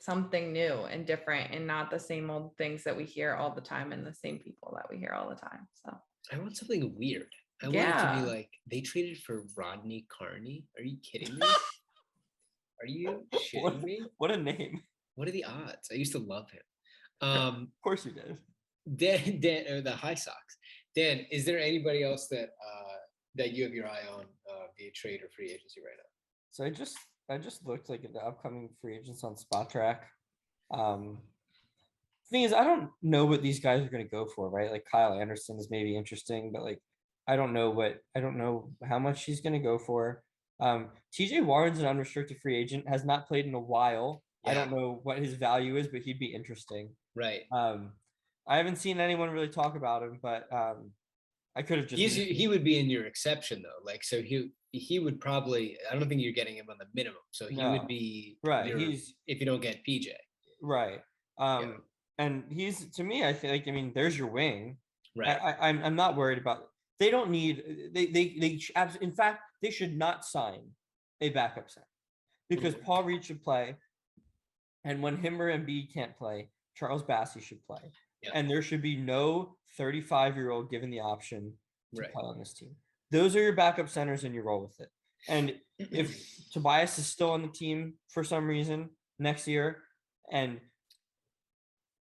something new and different and not the same old things that we hear all the time and the same people that we hear all the time. So I want something weird. I want it to be like they traded for Rodney Carney. Are you kidding me? Are you shitting me? What a name. What are the odds? I used to love him. Of course you did. Dan, or the High Sox. Dan, is there anybody else that you have your eye on via trade or free agency right now? So I just looked like at the upcoming free agents on Spot Track. Thing is, I don't know what these guys are going to go for, right? Like Kyle Anderson is maybe interesting, but like I don't know how much he's going to go for. TJ Warren's an unrestricted free agent, has not played in a while. Yeah. I don't know what his value is, but he'd be interesting. Right. I haven't seen anyone really talk about him, but I could have just. He would be in your exception though. Like so he would probably. I don't think you're getting him on the minimum. So he would be right. He's if you don't get PJ. Right. And he's to me. I think. I mean, there's your wing. Right. I'm not worried about. They don't need. In fact, they should not sign a backup center because Paul Reed should play, and when him or Embiid can't play, Charles Bassey should play. Yeah. And there should be no 35-year-old given the option to play on this team. Those are your backup centers and you roll with it. And if Tobias is still on the team for some reason next year and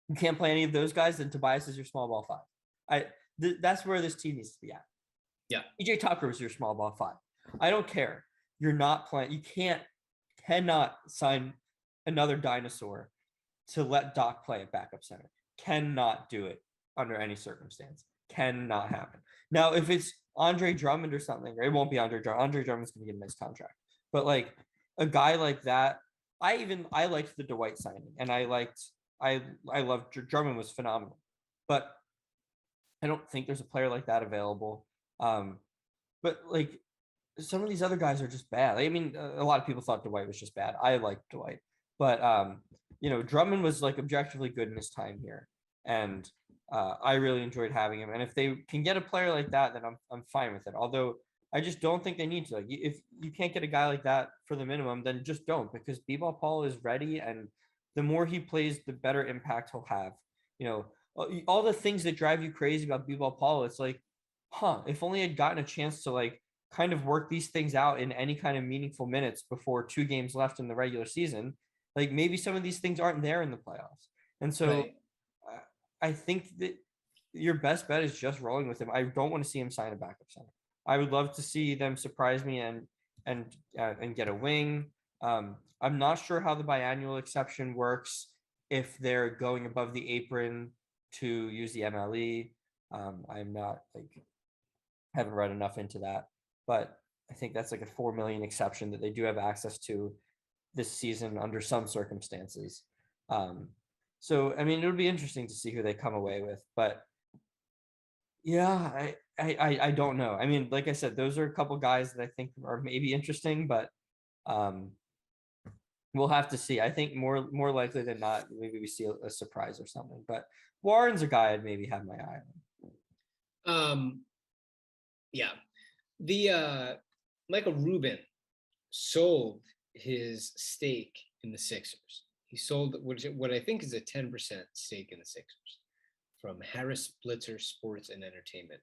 you can't play any of those guys, then Tobias is your small ball five. That's where this team needs to be at. Yeah. EJ Tucker is your small ball five. I don't care. You're not playing. You cannot sign another dinosaur to let Doc play at backup center. Cannot do it under any circumstance. Cannot happen. Now, if it's Andre Drummond or something, it won't be Andre Drummond. Andre Drummond's going to get a nice contract. But like a guy like that, I liked the Dwight signing, and I loved Drummond was phenomenal. But I don't think there's a player like that available. But like some of these other guys are just bad. I mean, a lot of people thought Dwight was just bad. I liked Dwight, but Drummond was like objectively good in his time here, and I really enjoyed having him. And if they can get a player like that, then I'm fine with it. Although I just don't think they need to. Like, if you can't get a guy like that for the minimum, then just don't, because B-Ball Paul is ready, and the more he plays, the better impact he'll have. All the things that drive you crazy about B-Ball Paul, it's like, if only I'd gotten a chance to like kind of work these things out in any kind of meaningful minutes before 2 games left in the regular season. Like maybe some of these things aren't there in the playoffs. And so I think that your best bet is just rolling with him. I don't want to see him sign a backup center. I would love to see them surprise me and get a wing. I'm not sure how the biannual exception works if they're going above the apron to use the MLE. I'm not haven't read enough into that, but I think that's like a $4 million exception that they do have access to this season under some circumstances. So, I mean, it would be interesting to see who they come away with, but yeah, I don't know. I mean, like I said, those are a couple guys that I think are maybe interesting, but we'll have to see. I think more likely than not, maybe we see a surprise or something, but Warren's a guy I'd maybe have my eye on. Yeah. The Michael Rubin sold his stake in the Sixers. He sold what I think is a 10% stake in the Sixers from Harris Blitzer Sports and Entertainment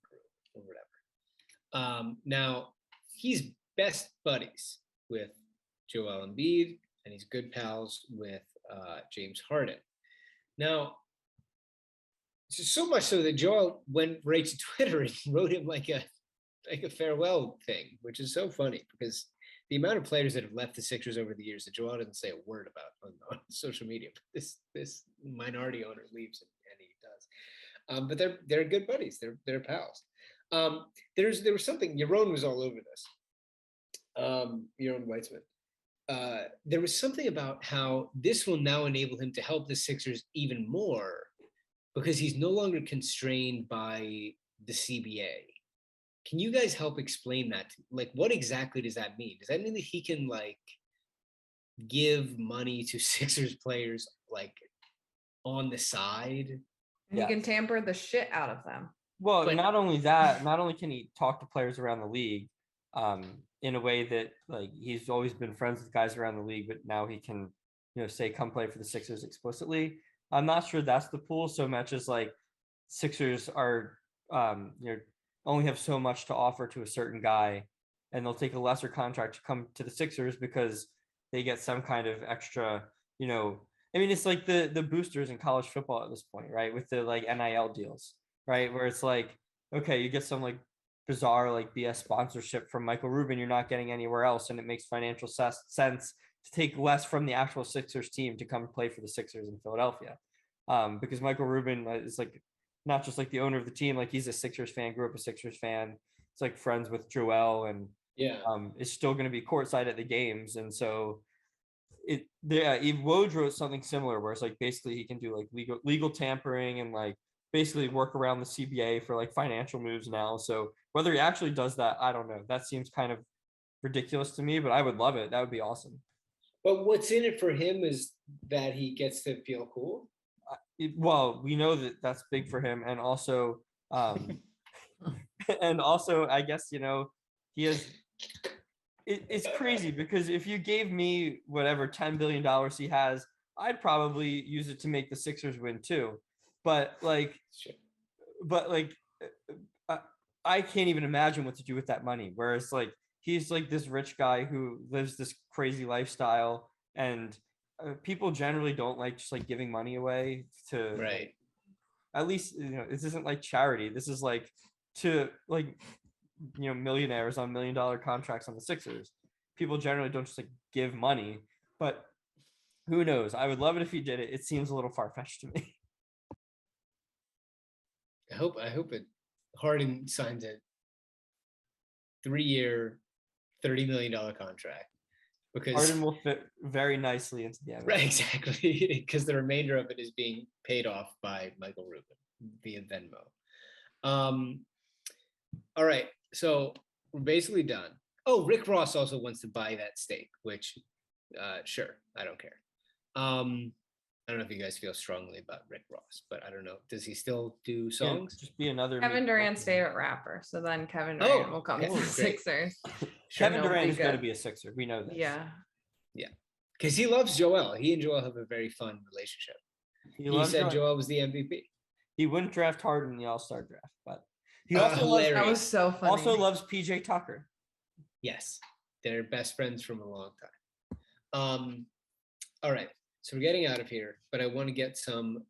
Group or whatever. Now, he's best buddies with Joel Embiid, and he's good pals with James Harden. Now, So much so that Joel went right to Twitter and wrote him like a farewell thing, which is so funny because the amount of players that have left the Sixers over the years that Joel didn't say a word about on social media. But this minority owner leaves and he does. But they're good buddies. They're pals. There was something. Yaron was all over this. Yaron Weitzman. There was something about how this will now enable him to help the Sixers even more because he's no longer constrained by the CBA. Can you guys help explain that? Like, what exactly does that mean? Does that mean that he can like give money to Sixers players like on the side? And he can tamper the shit out of them. Well, but not only that, not only can he talk to players around the league in a way that like he's always been friends with guys around the league, but now he can, say come play for the Sixers explicitly. I'm not sure that's the pool so much as like Sixers are only have so much to offer to a certain guy, and they'll take a lesser contract to come to the Sixers because they get some kind of extra, it's like the boosters in college football at this point, right? With the like NIL deals, right? Where it's like, okay, you get some like bizarre like BS sponsorship from Michael Rubin you're not getting anywhere else, and it makes financial sense to take less from the actual Sixers team to come play for the Sixers in Philadelphia. Because Michael Rubin is like not just like the owner of the team, like he's a Sixers fan, grew up a Sixers fan. It's like friends with Joel and is still going to be courtside at the games. And so Woj wrote something similar where it's like basically he can do like legal tampering and like basically work around the CBA for like financial moves now. So whether he actually does that, I don't know. That seems kind of ridiculous to me, but I would love it. That would be awesome. But what's in it for him is that he gets to feel cool. Well, we know that that's big for him, and also, I guess he has. It's crazy because if you gave me whatever $10 billion he has, I'd probably use it to make the Sixers win too. But I can't even imagine what to do with that money. Whereas like he's like this rich guy who lives this crazy lifestyle, and people generally don't like just like giving money away to right. At least this isn't like charity. This is like to like millionaires on $1 million contracts on the Sixers. People generally don't just like give money, but who knows? I would love it if he did it. It seems a little far-fetched to me. I hope it. Harden signs a 3-year, $30 million contract. Because Harden will fit very nicely into the NBA. Right, exactly. Because the remainder of it is being paid off by Michael Rubin via Venmo. All right, so we're basically done. Oh, Rick Ross also wants to buy that stake, which, sure, I don't care. I don't know if you guys feel strongly about Rick Ross, but I don't know. Does he still do songs? Just be another Kevin Durant's favorite rapper. So then Kevin Durant will come to the Sixers. Kevin Durant is going to be a Sixer. We know this. Yeah. Because he loves Joel. He and Joel have a very fun relationship. He said Joel was the MVP. He wouldn't draft Harden in the All-Star draft, but he also that was so funny. Also loves PJ Tucker. Yes, they're best friends from a long time. All right, so we're getting out of here, but I want to get some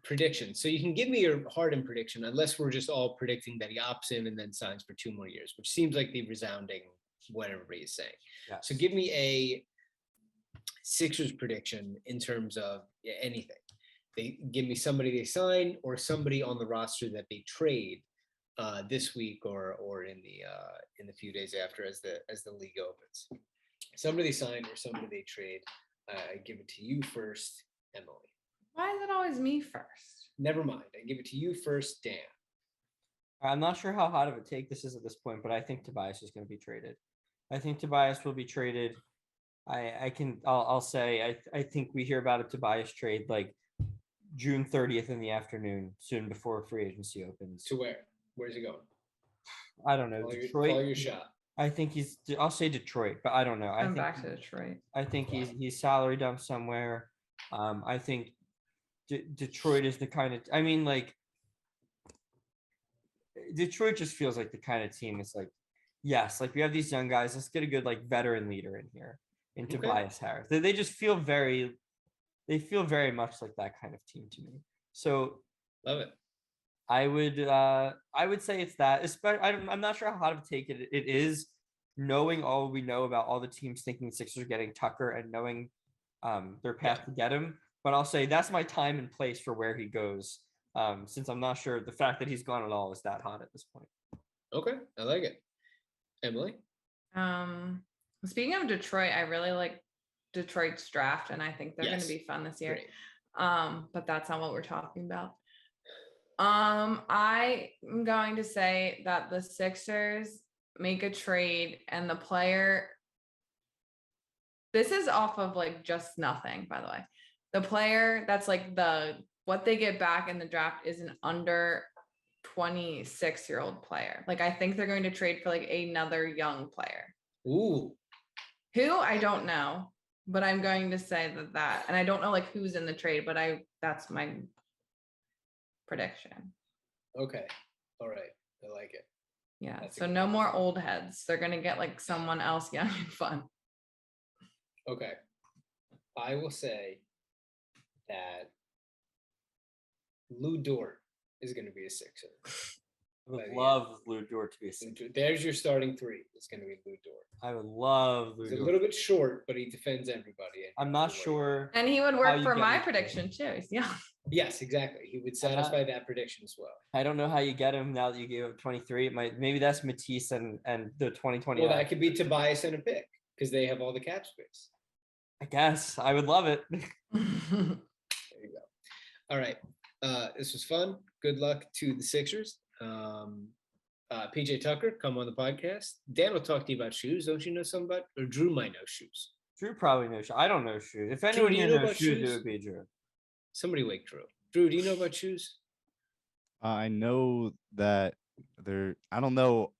predictions. So you can give me your Harden prediction, unless we're just all predicting that he opts in and then signs for 2 more years, which seems like the resounding what everybody's saying. Yes. So give me a Sixers prediction in terms of anything. They give me somebody they sign or somebody on the roster that they trade this week or in the few days after as the league opens. Somebody they sign or somebody they trade. I give it to you first, Emily. Why is it always me first? Never mind. I give it to you first, Dan. I'm not sure how hot of a take this is at this point, but I think Tobias is going to be traded. I think Tobias will be traded. I'll say I think we hear about a Tobias trade like June 30th in the afternoon, soon before free agency opens. To where? Where's he going? I don't know. Detroit. Call your shot. I think I'll say Detroit, but I don't know. I'm back to Detroit. I think he's salary dumped somewhere. I think Detroit is the kind of, Detroit just feels like the kind of team that's like, yes, like we have these young guys. Let's get a good like veteran leader in here, in Tobias Harris. They just feel very much like that kind of team to me. So love it. I would say it's that. Especially, I'm not sure how to take it. It is knowing all we know about all the teams thinking Sixers are getting Tucker and knowing their path to get him. But I'll say that's my time and place for where he goes. Since I'm not sure the fact that he's gone at all is that hot at this point. Okay, I like it. Emily? Speaking of Detroit, I really like Detroit's draft, and I think they're going to be fun this year. Great. But that's not what we're talking about. I am going to say that the Sixers make a trade and the player, this is off of like just nothing, by the way. The player that's like what they get back in the draft is an under 26-year-old player. Like I think they're going to trade for like another young player. Ooh. Who I don't know, but I'm going to say that, and I don't know like who's in the trade, but that's my prediction. Okay. All right. I like it. Yeah. That's so no more old heads. They're gonna get like someone else young and fun. Okay. I will say that Lou Dort is going to be a Sixer. I would love Lou Dort to be a Sixer. There's your starting three. It's going to be Lou Dort. I would love Lou He's Dort. a little bit short, but he defends everybody. I'm not sure. And he would work for my prediction too. Yeah. Yes, exactly. He would satisfy that prediction as well. I don't know how you get him now that you gave up 23. Maybe that's Matisse and the 2020. Well, that could be Tobias and a pick because they have all the cap space. I guess I would love it. There you go. All right. This was fun. Good luck to the Sixers. PJ Tucker, come on the podcast. Dan will talk to you about shoes. Don't you know something about? Or Drew might know shoes. Drew probably knows shoes. I don't know shoes. If anyone here knows shoes, it would be Drew. Somebody wake Drew. Drew, do you know about shoes? I know that I don't know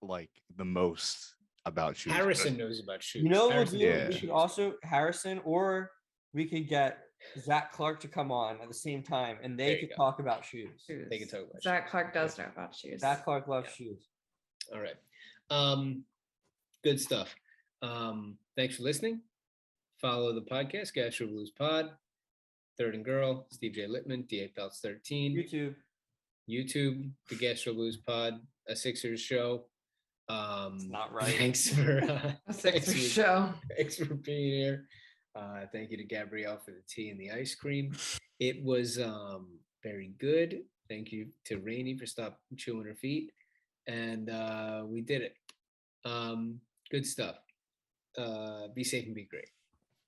like the most about shoes. Harrison knows about shoes. You know what Harrison we'll do? We could also Harrison, or we could get Zach Clark to come on at the same time, and they could talk about shoes. They can talk about Zach Clark does know about shoes. Zach Clark loves shoes. All right. Good stuff. Thanks for listening. Follow the podcast, Gastro Blues Pod, Third and Girl, Steve J. Littman, D8 Belts 13. YouTube, the Gastro Blues Pod, a Sixers show. It's not right. Thanks for a Sixers show. Thanks for being here. Thank you to Gabrielle for the tea and the ice cream. It was very good. Thank you to Rainey for stop chewing her feet. And we did it. Good stuff. Be safe and be great.